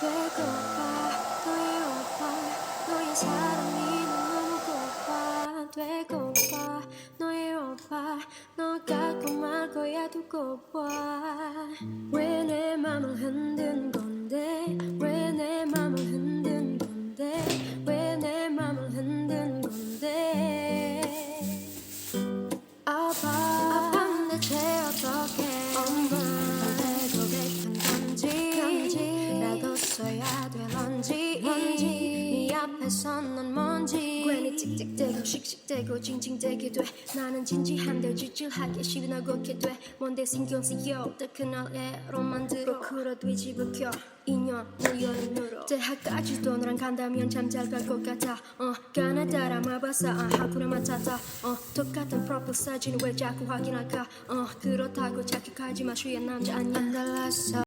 되고파 너의 오빠 너의 사랑이 너무 고파 되고파 너의 오빠 너 갖고 말 거야 두고 봐왜 내 맘을 흔든 건데 왜 내 맘을 흔든 건데 왜 내 맘을 흔든 건데 아빠 대체 어떡해 엄마 내 고백한 건지 나도 써야 될런지 네 앞에서 넌 뭔지 괜히 찍찍대고 씩씩대고 징징대게 돼 나는 진지한데 찔찔하게 시원하게 돼 뭔데 신경 쓰여 어떡한 날애로 만들어 그러 뒤집어 켜 2년 무연으로 대학까지도 너랑 간다면 참 잘 갈 것 같아 가나다라 마바사 하쿠나 마타타 똑같은 프로필 사진을 왜 자꾸 확인할까 그렇다고 착각하지 마 쉬운 남자 아니야 안 달랐어